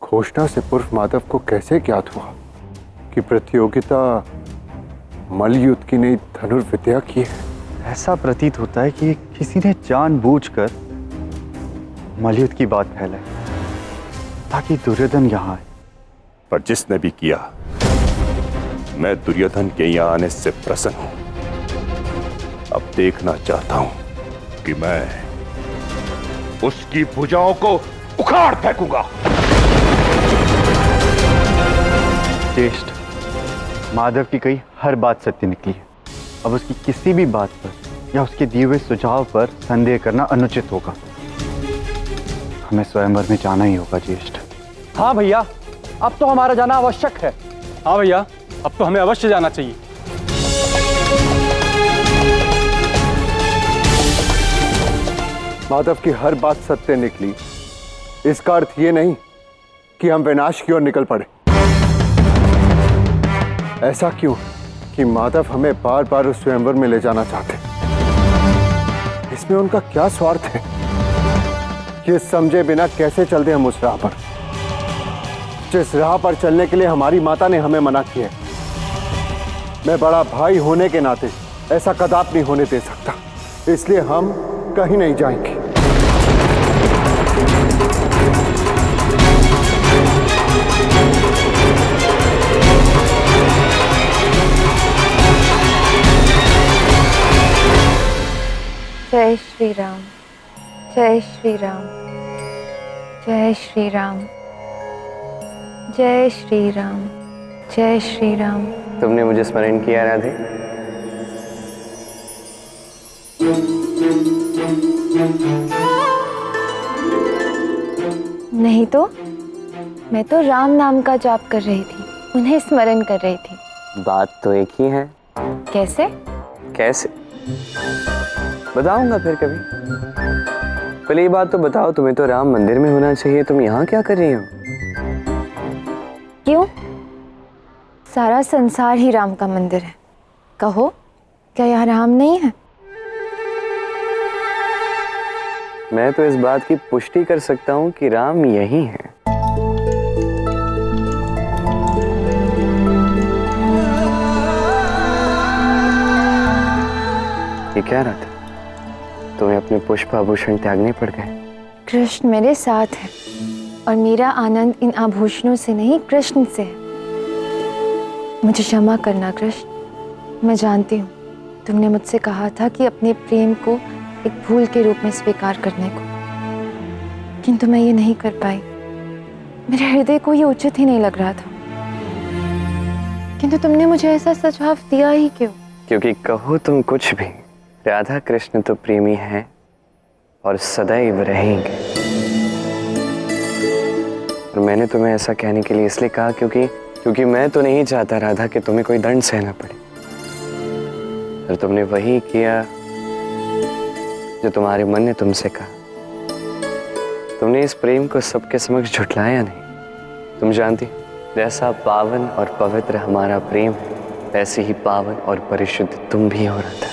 घोषणा से पूर्व माधव को कैसे ज्ञात हुआ कि प्रतियोगिता मल्लयुद्ध की नई धनुर्विद्या की है? ऐसा प्रतीत होता है कि किसी ने जानबूझकर मल्लयुद्ध की बात फैलाई ताकि दुर्योधन यहाँ आए। पर जिसने भी किया, मैं दुर्योधन के यहाँ आने से प्रसन्न हूं। अब देखना चाहता हूं कि मैं उसकी भुजाओं को उखाड़ फेंकूंगा। ज्येष्ठ, माधव की कही हर बात सत्य निकली है। अब उसकी किसी भी बात पर या उसके दिए हुए सुझाव पर संदेह करना अनुचित होगा। हमें स्वयंवर में जाना ही होगा ज्येष्ठ। हाँ भैया, अब तो हमारा जाना आवश्यक है। हाँ भैया, अब तो हमें अवश्य जाना चाहिए। माधव की हर बात सत्य निकली, इसका अर्थ ये नहीं कि हम विनाश की ओर निकल पड़े। ऐसा क्यों कि माधव हमें बार बार उस स्वयंवर में ले जाना चाहते? इसमें उनका क्या स्वार्थ है? ये समझे बिना कैसे चलते हम उस राह पर, जिस राह पर चलने के लिए हमारी माता ने हमें मना किया है? मैं बड़ा भाई होने के नाते ऐसा कदाप नहीं होने दे सकता, इसलिए हम कहीं नहीं जाएंगे। जय श्री राम, जय श्री राम, जय श्री राम, जय श्री राम, जय श्री राम। तुमने मुझे स्मरण किया राधे? नहीं तो, मैं तो राम नाम का जाप कर रही थी, उन्हें स्मरण कर रही थी। बात तो एक ही है। कैसे? कैसे बताऊंगा फिर कभी। पहले ये बात तो बताओ, तुम्हें तो राम मंदिर में होना चाहिए, तुम यहाँ क्या कर रही हो? क्यों? सारा संसार ही राम का मंदिर है। कहो, क्या यहाँ राम नहीं है? मैं तो इस बात की पुष्टि कर सकता हूँ कि राम यही है। ये क्या रहा था? तुम्हें अपने पुष्प आभूषण त्यागने पड़ गए? कृष्ण मेरे साथ है और मेरा आनंद इन आभूषणों से नहीं, कृष्ण से है। मुझे क्षमा करना कृष्ण। मैं जानती हूँ तुमने मुझसे कहा था कि अपने प्रेम को एक भूल के रूप में स्वीकार करने को, किंतु मैं ये नहीं कर पाई। मेरे हृदय को ये उचित ही नहीं लग रहा था। किंतु तुमने मुझे ऐसा सुझाव दिया ही क्यों? क्योंकि कहो तुम कुछ भी, राधा कृष्ण तो प्रेमी हैं और सदैव रहेंगे। और मैंने तुम्हें ऐसा कहने के लिए इसलिए कहा क्योंकि मैं तो नहीं चाहता राधा कि तुम्हें कोई दंड सहना पड़े। और तुमने वही किया जो तुम्हारे मन ने तुमसे कहा। तुमने इस प्रेम को सबके समक्ष झुठलाया नहीं। तुम जानती, जैसा पावन और पवित्र हमारा प्रेम है, वैसे ही पावन और परिशुद्ध तुम भी हो रहा था।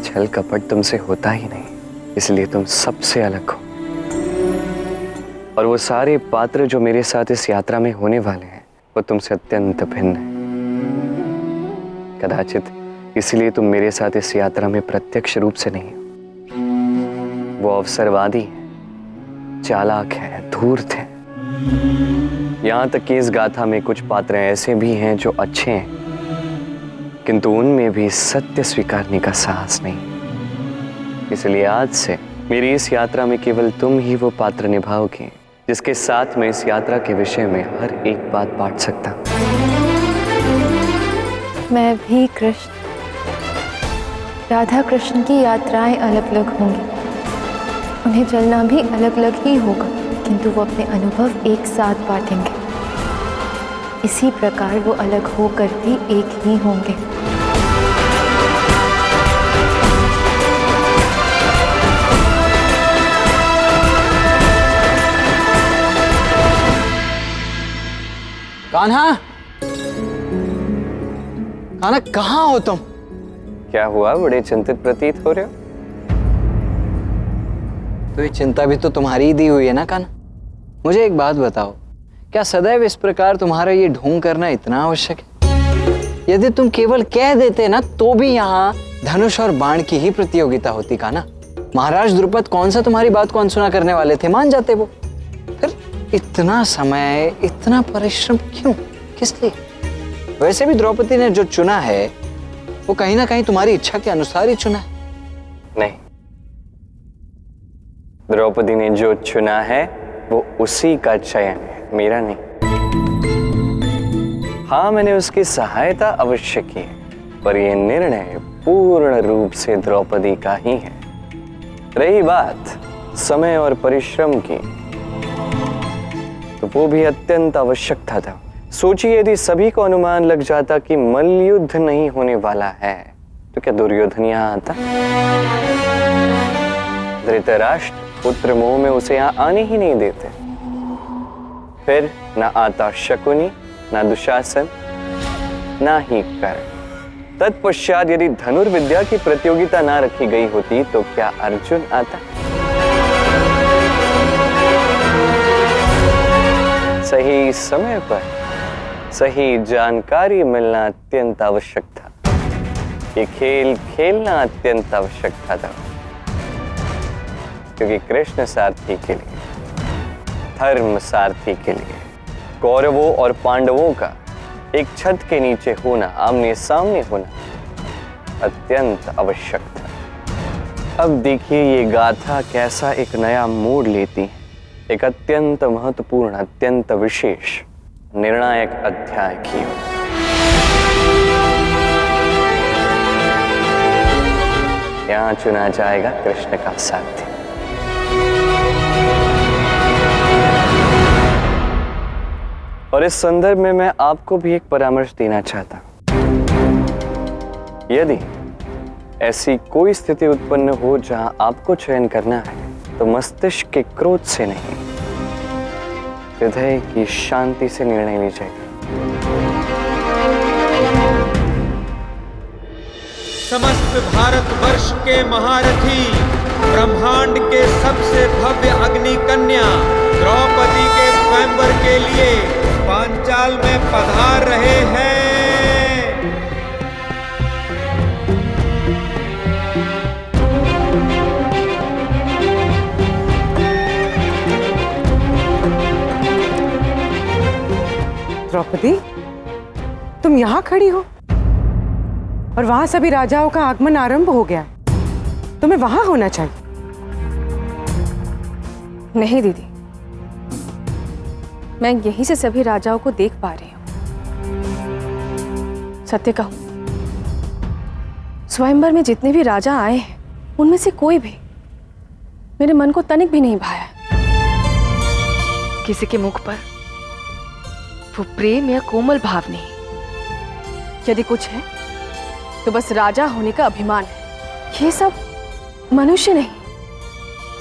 छल कपट तुमसे होता ही नहीं, इसलिए तुम सबसे अलग हो। और वो सारे पात्र जो मेरे साथ इस यात्रा में होने वाले हैं, वो तुमसे अत्यंत भिन्न है। कदाचित इसलिए तुम मेरे साथ इस यात्रा में प्रत्यक्ष रूप से नहीं हो। वो अवसरवादी है, चालाक है, धूर्त है। यहाँ तक कि इस गाथा में कुछ पात्र ऐसे भी हैं जो अच्छे हैं, किंतु उनमें भी सत्य स्वीकारने का साहस नहीं। इसलिए आज से मेरी इस यात्रा में केवल तुम ही वो पात्र निभाओगे जिसके साथ मैं इस यात्रा के विषय में हर एक बात बांट सकता। मैं भी कृष्ण, राधा कृष्ण की यात्राएं अलग अलग होंगी, उन्हें चलना भी अलग अलग ही होगा, किंतु वो अपने अनुभव एक साथ बांटेंगे। इसी प्रकार वो अलग होकर भी एक ही होंगे। कान्हा, कान्हा कहाँ हो तुम? क्या हुआ, बड़े चिंतित प्रतीत हो रहे हो? तो ये चिंता भी तो तुम्हारी ही दी हुई है ना कान्हा? मुझे एक बात बताओ, क्या सदैव इस प्रकार तुम्हारा ये ढोंग करना इतना आवश्यक है? यदि तुम केवल कह देते ना तो भी यहाँ धनुष और बाण की ही प्रतियोगिता होती का ना। महाराज द्रुपद कौन सा तुम्हारी बात को अनसुना करने वाले थे, मान जाते वो। फिर इतना समय, इतना परिश्रम क्यों, किस लिए? वैसे भी द्रौपदी ने जो चुना है वो कहीं ना कहीं तुम्हारी इच्छा के अनुसार ही चुना है। नहीं, द्रौपदी ने जो चुना है वो उसी का चयन है, मेरा नहीं। हाँ, मैंने उसकी सहायता अवश्य की, पर यह निर्णय पूर्ण रूप से द्रौपदी का ही है। रही बात समय और परिश्रम की, तो वो भी अत्यंत आवश्यक था। सोचिए, यदि सभी को अनुमान लग जाता कि मल्लयुद्ध नहीं होने वाला है, तो क्या दुर्योधन यहां आता? धृतराष्ट्र पुत्र मोह में उसे यहां आने ही नहीं देते। फिर न आता शकुनी, न दुशासन, न ही कर्ण। तत्पश्चात यदि धनुर्विद्या की प्रतियोगिता ना रखी गई होती तो क्या अर्जुन आता? सही समय पर सही जानकारी मिलना अत्यंत आवश्यक था। ये खेल खेलना अत्यंत आवश्यक था, क्योंकि कृष्ण सारथी के लिए, धर्म सारथी के लिए कौरवों और पांडवों का एक छत के नीचे होना, आमने सामने होना अत्यंत आवश्यक था। अब देखिए ये गाथा कैसा एक नया मोड़ लेती है, एक अत्यंत महत्वपूर्ण, अत्यंत विशेष, निर्णायक अध्याय की ओर। यहां चुना जाएगा कृष्ण का सारथी। और इस संदर्भ में मैं आपको भी एक परामर्श देना चाहता हूं। यदि ऐसी कोई स्थिति उत्पन्न हो जहां आपको चयन करना है, तो मस्तिष्क के क्रोध से नहीं, हृदय की शांति से निर्णय लीजिएगा। समस्त भारतवर्ष के महारथी, ब्रह्मांड के सबसे भव्य अग्नि कन्या द्रौपदी के स्वयंवर के लिए पांचाल में पधार रहे हैं। द्रौपदी, तुम यहाँ खड़ी हो और वहां सभी राजाओं का आगमन आरंभ हो गया है। तुम्हें वहां होना चाहिए। नहीं दीदी, मैं यहीं से सभी राजाओं को देख पा रही हूं। सत्य कहूं, स्वयंवर में जितने भी राजा आए हैं, उनमें से कोई भी मेरे मन को तनिक भी नहीं भाया। किसी के मुख पर वो प्रेम या कोमल भाव नहीं। यदि कुछ है तो बस राजा होने का अभिमान है। ये सब मनुष्य नहीं,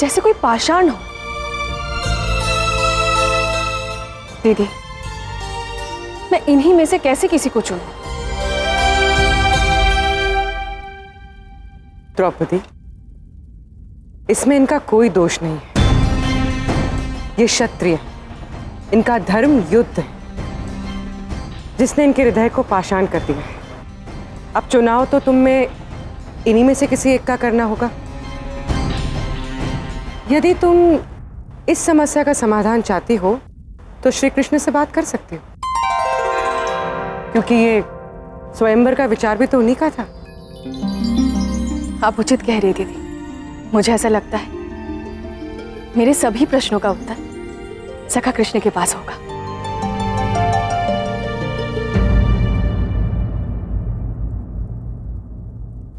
जैसे कोई पाषाण हो। दीदी, मैं इन्हीं में से कैसे किसी को चुनूं? द्रौपदी, इसमें इनका कोई दोष नहीं है। ये क्षत्रिय, इनका धर्म युद्ध है, जिसने इनके हृदय को पाषाण कर दिया है। अब चुनाव तो तुम में इन्हीं में से किसी एक का करना होगा। यदि तुम इस समस्या का समाधान चाहती हो तो श्री कृष्ण से बात कर सकती हो, क्योंकि ये स्वयंवर का विचार भी तो उन्हीं का था। आप उचित कह रही दीदी। मुझे ऐसा लगता है मेरे सभी प्रश्नों का उत्तर सखा कृष्ण के पास होगा।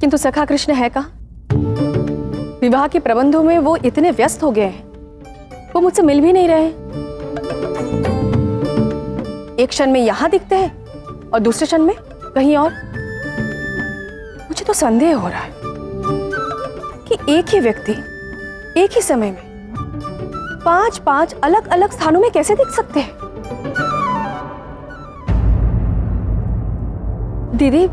किंतु सखा कृष्ण है कहाँ? विवाह के प्रबंधों में वो इतने व्यस्त हो गए हैं, वो मुझसे मिल भी नहीं रहे। एक क्षण में यहां दिखते हैं और दूसरे क्षण में कहीं और। मुझे तो संदेह हो रहा है कि एक ही व्यक्ति एक ही समय में 5-5 अलग अलग स्थानों में कैसे दिख सकते हैं। दीदी,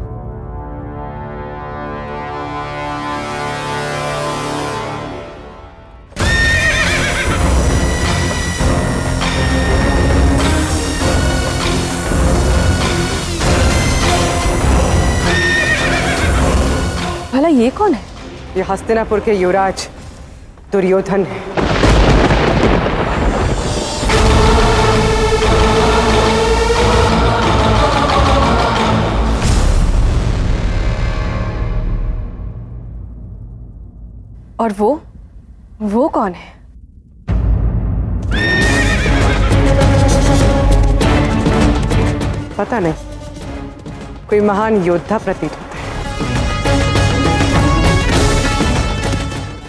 भला ये कौन है? ये हस्तिनापुर के युवराज दुर्योधन है। और वो कौन है? पता नहीं, कोई महान योद्धा प्रतीत होता है।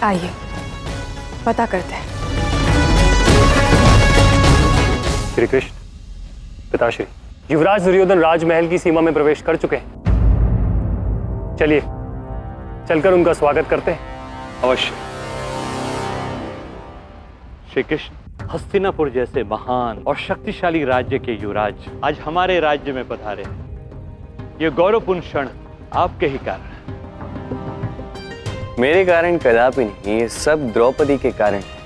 आइए पता करते हैं। श्री कृष्ण, पिताश्री, युवराज दुर्योधन राजमहल की सीमा में प्रवेश कर चुके हैं। चलिए चलकर उनका स्वागत करते हैं। अवश्य। श्री कृष्ण, हस्तिनापुर जैसे महान और शक्तिशाली राज्य के युवराज आज हमारे राज्य में पधारे हैं। ये गौरवपूर्ण क्षण आपके ही कारण है। मेरे कारण कदापि नहीं, ये सब द्रौपदी के कारण है।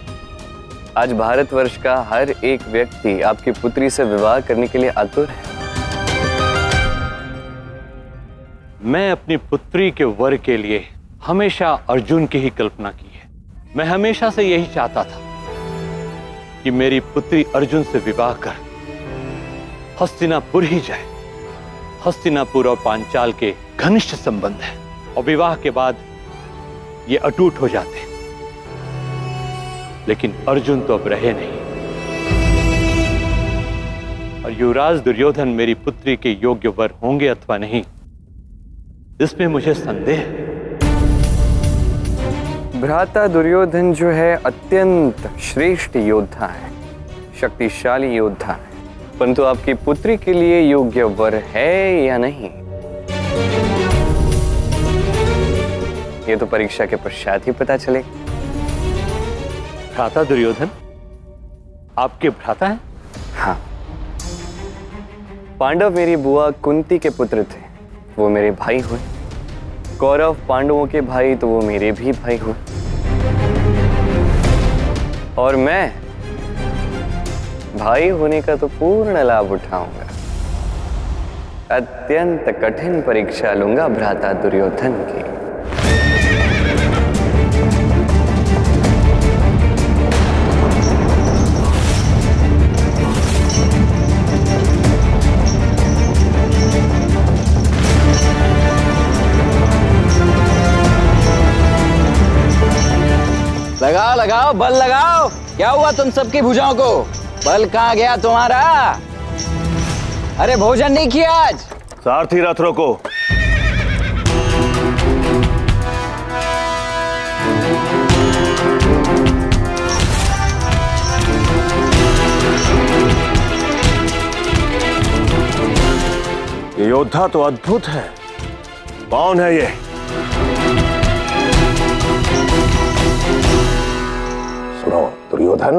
आज भारतवर्ष का हर एक व्यक्ति आपकी पुत्री से विवाह करने के लिए आतुर है। मैं अपनी पुत्री के वर के लिए हमेशा अर्जुन की ही कल्पना की है। मैं हमेशा से यही चाहता था कि मेरी पुत्री अर्जुन से विवाह कर हस्तिनापुर ही जाए। हस्तिनापुर और पांचाल के घनिष्ठ संबंध है और विवाह के बाद ये अटूट हो जाते हैं। लेकिन अर्जुन तो अब रहे नहीं और युवराज दुर्योधन मेरी पुत्री के योग्य वर होंगे अथवा नहीं, इसमें मुझे संदेह है। भ्राता दुर्योधन जो है अत्यंत श्रेष्ठ योद्धा है, शक्तिशाली योद्धा है, परंतु आपकी पुत्री के लिए योग्य वर है या नहीं, ये तो परीक्षा के पश्चात ही पता चलेगा। भ्राता दुर्योधन आपके भ्राता हैं? हाँ, पांडव मेरी बुआ कुंती के पुत्र थे, वो मेरे भाई हुए। कौरव पांडवों के भाई तो वो मेरे भी भाई हुए। और मैं भाई होने का तो पूर्ण लाभ उठाऊंगा। अत्यंत कठिन परीक्षा लूंगा भ्राता दुर्योधन की। लगाओ लगाओ, बल लगाओ। क्या हुआ तुम सबकी भुजाओं को? बल कहाँ गया तुम्हारा? अरे भोजन नहीं किया आज? सारथी रथ रोको। ये योद्धा तो अद्भुत है। कौन है ये? सुनो दुर्योधन,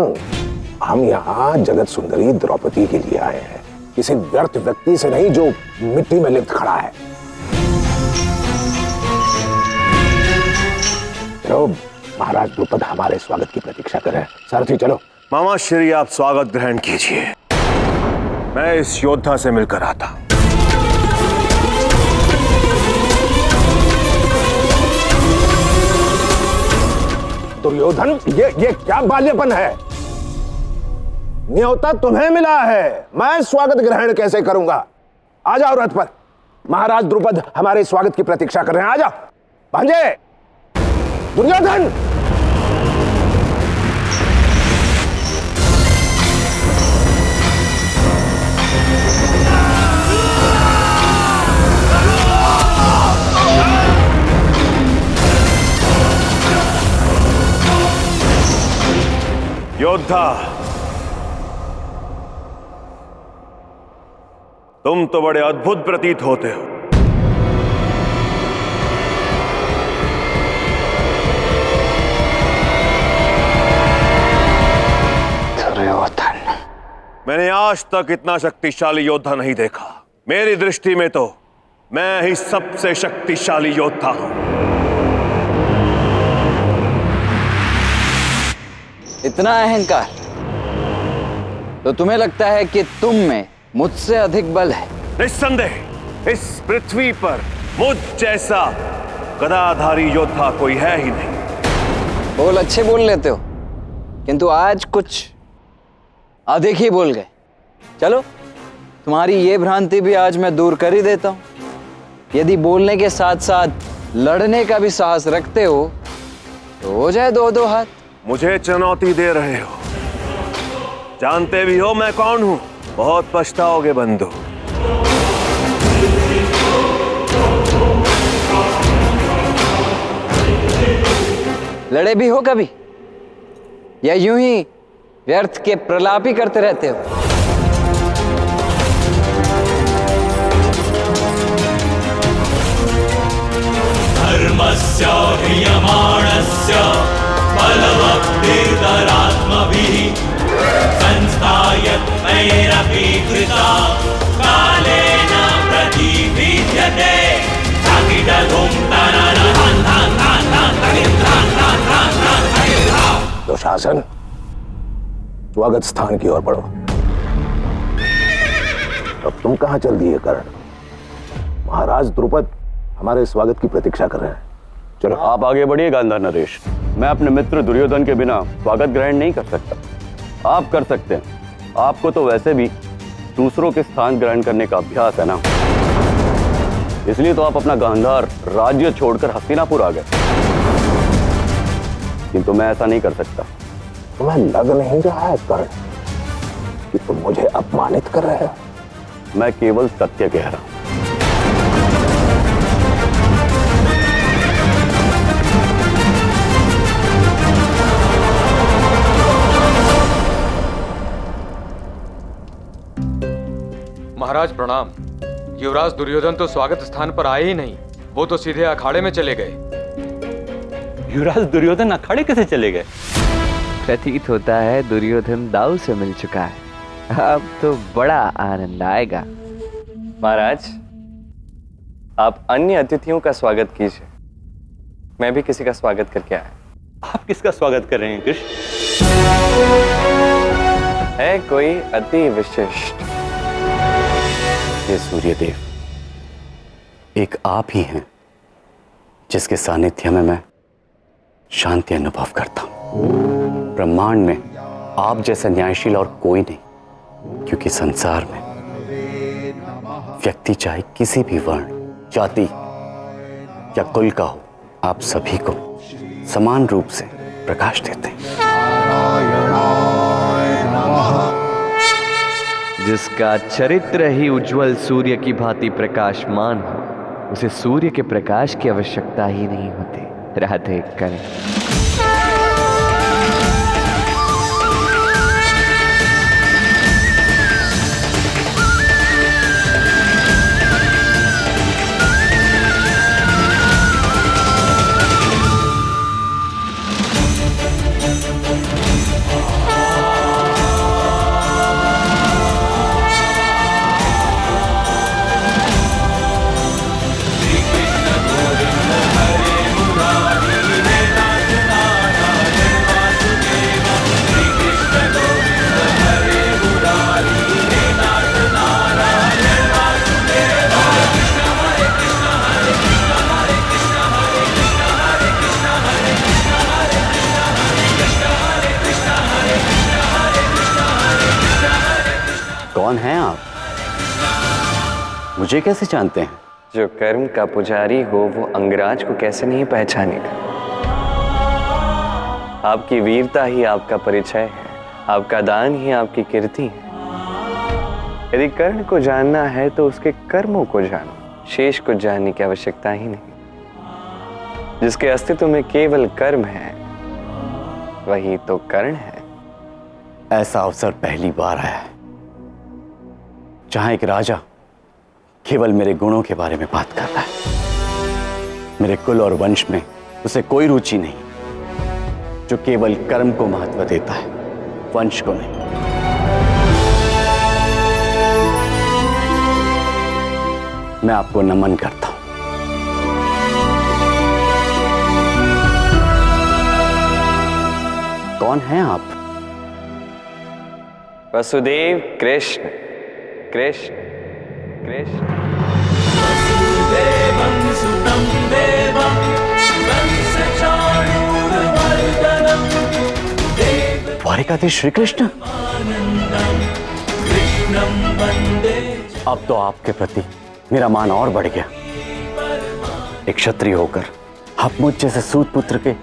हम यहाँ जगत सुंदरी द्रौपदी के लिए आए हैं, किसी व्यर्थ व्यक्ति से नहीं जो मिट्टी में लिप्त खड़ा है। चलो, महाराज द्रुपद हमारे स्वागत की प्रतीक्षा कर रहे हैं। सारथी चलो। मामा श्री, आप स्वागत ग्रहण कीजिए। मैं इस योद्धा से मिलकर आता हूं। दुर्योधन, ये क्या बाल्यपन है? न्योता तुम्हें मिला है, मैं स्वागत ग्रहण कैसे करूंगा? आ जाओ रथ पर, महाराज द्रुपद हमारे स्वागत की प्रतीक्षा कर रहे हैं। आ जाओ भांजे। दुर्योधन, योद्धा, तुम तो बड़े अद्भुत प्रतीत होते हो। दुर्योधन, मैंने आज तक इतना शक्तिशाली योद्धा नहीं देखा। मेरी दृष्टि में तो मैं ही सबसे शक्तिशाली योद्धा हूं। इतना अहंकार? तो तुम्हें लगता है कि तुम में मुझसे अधिक बल है? निस्संदेह इस पृथ्वी पर मुझ जैसा गदाधारी योद्धा कोई है ही नहीं। बोल अच्छे बोल लेते हो, किंतु आज कुछ अधिक ही बोल गए। चलो, तुम्हारी ये भ्रांति भी आज मैं दूर कर ही देता हूं। यदि बोलने के साथ साथ लड़ने का भी साहस रखते हो तो हो जाए 2-2 हाथ। मुझे चुनौती दे रहे हो, जानते भी हो मैं कौन हूं। बहुत पछताओगे बंधु। लड़े भी हो कभी, या यूं ही व्यर्थ के प्रलाप ही करते रहते हो? धर्मस्य ह्रियमाणस्य बलवद्भिर्धरात्मभिः संस्थायत्मैरपि कृता कालेन प्रतिविद्यते। दुशासन, स्वागत स्थान की ओर बढ़ो। अब तुम कहां चल दिए कर्ण? महाराज द्रुपद हमारे स्वागत की प्रतीक्षा कर रहे हैं। चलो आप आगे बढ़िए गांधार नरेश। मैं अपने मित्र दुर्योधन के बिना स्वागत ग्रहण नहीं कर सकता। आप कर सकते हैं, आपको तो वैसे भी दूसरों के स्थान ग्रहण करने का अभ्यास है ना, इसलिए तो आप अपना गांधार राज्य छोड़कर हस्तिनापुर आ गए। किंतु मैं ऐसा नहीं कर सकता। तुम्हें लग नहीं रहा है कर्ण कि तुम मुझे अपमानित कर रहे हो? मैं केवल सत्य कह रहा हूं। महाराज प्रणाम। युवराज दुर्योधन तो स्वागत स्थान पर आए ही नहीं, वो तो सीधे अखाड़े में चले गए। युवराज दुर्योधन अखाड़े कैसे चले गए? प्रतीत होता है दुर्योधन दाऊ से मिल चुका है। अब तो बड़ा आनंद आएगा। महाराज, आप अन्य अतिथियों का स्वागत कीजिए। मैं भी किसी का स्वागत करके आया। आप किसका स्वागत कर रहे हैं कृष्ण? है कोई अति विशिष्ट। ये सूर्यदेव, एक आप ही हैं जिसके सानिध्य में मैं शांति अनुभव करता हूं। ब्रह्मांड में आप जैसा न्यायशील और कोई नहीं, क्योंकि संसार में व्यक्ति चाहे किसी भी वर्ण, जाति या कुल का हो, आप सभी को समान रूप से प्रकाश देते हैं। जिसका चरित्र ही उज्जवल सूर्य की भांति प्रकाशमान हो, उसे सूर्य के प्रकाश की आवश्यकता ही नहीं होती। राधे करें। कौन हैं आप? मुझे कैसे जानते हैं? जो कर्म का पुजारी हो वो अंगराज को कैसे नहीं पहचानेगा। आपकी वीरता ही आपका परिचय है, आपका दान ही आपकी कीर्ति है। यदि कर्ण को जानना है तो उसके कर्मों को जानो, शेष को जानने की आवश्यकता ही नहीं। जिसके अस्तित्व में केवल कर्म है वही तो कर्ण है। ऐसा अवसर पहली बार आया है जहां एक राजा केवल मेरे गुणों के बारे में बात कर रहा है। मेरे कुल और वंश में उसे कोई रुचि नहीं, जो केवल कर्म को महत्व देता है, वंश को नहीं। मैं आपको नमन करता हूं। कौन हैं आप? वसुदेव कृष्ण कृष्ण कृष्ण। वसुदेवं सुतं देवं द्वारिकाधीश श्री कृष्ण। अब तो आपके प्रति मेरा मान और बढ़ गया। एक क्षत्रिय होकर आप मुझ जैसे सूत पुत्र के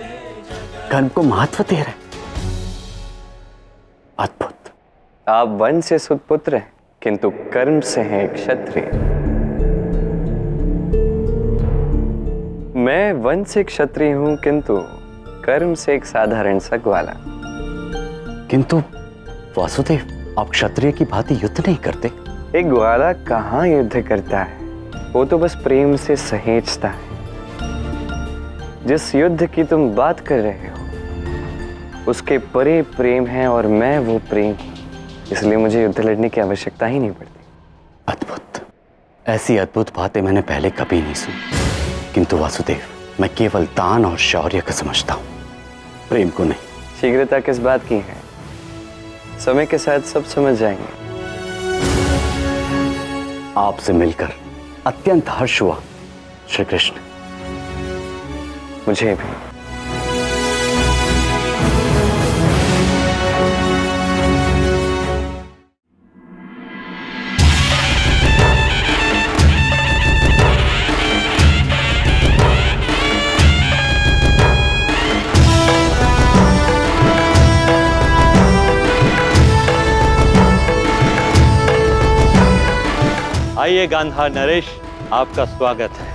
कर्म को महत्व दे रहे। अद्भुत। आप वन से सुतपुत्र हैं किंतु कर्म से हैं क्षत्रिय। मैं वन से क्षत्रिय हूं किंतु कर्म से एक साधारण सा ग्वाला। किंतु वासुदेव, आप क्षत्रिय की भांति युद्ध नहीं करते। एक ग्वाला कहाँ युद्ध करता है, वो तो बस प्रेम से सहेजता है। जिस युद्ध की तुम बात कर रहे हो उसके परे प्रेम है और मैं वो प्रेम, इसलिए मुझे युद्ध लड़ने की आवश्यकता ही नहीं पड़ती। अद्भुत। ऐसी अद्भुत बातें मैंने पहले कभी नहीं सुनी। किंतु वासुदेव, मैं केवल दान और शौर्य को समझता हूं, प्रेम को नहीं। शीघ्रता किस बात की है, समय के साथ सब समझ जाएंगे। आपसे मिलकर अत्यंत हर्ष हुआ श्री कृष्ण। मुझे भी। आइए गांधार नरेश, आपका स्वागत है।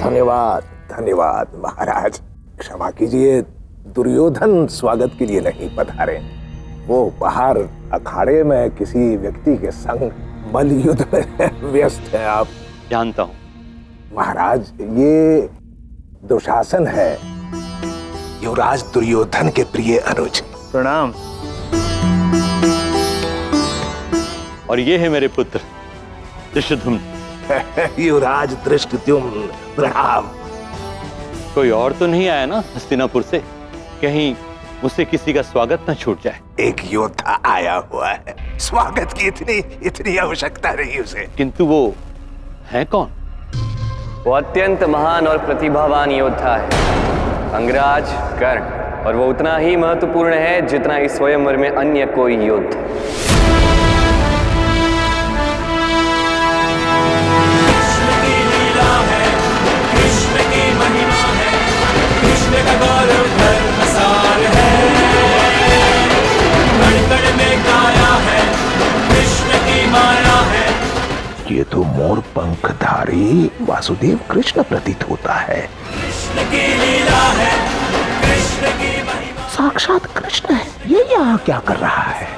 धन्यवाद धन्यवाद महाराज। क्षमा कीजिए, दुर्योधन स्वागत के लिए नहीं पधारे। वो बाहर अखाड़े में किसी व्यक्ति के संग मल युद्ध में व्यस्त है। आप जानता हूं महाराज, ये दुशासन है, युवराज दुर्योधन के प्रिय अनुज। प्रणाम। और ये है मेरे पुत्र धृष्टद्युम्न। युवराज धृष्टद्युम्न, प्रणाम। कोई और तो नहीं आया ना हस्तिनापुर से? कहीं मुझसे किसी का स्वागत न छूट जाए। एक योद्धा आया हुआ है, स्वागत की इतनी आवश्यकता नहीं उसे। किंतु वो है कौन? वो अत्यंत महान और प्रतिभावान योद्धा है, अंगराज कर्ण, और वो उतना ही महत्वपूर्ण है जितना इस स्वयंवर में अन्य कोई युद्ध। ये तो मोर पंखधारी वासुदेव कृष्ण प्रतीत होता है। कृष्ण की लीला है, कृष्ण की महिमा। साक्षात कृष्ण है, ये यहाँ क्या कर रहा है?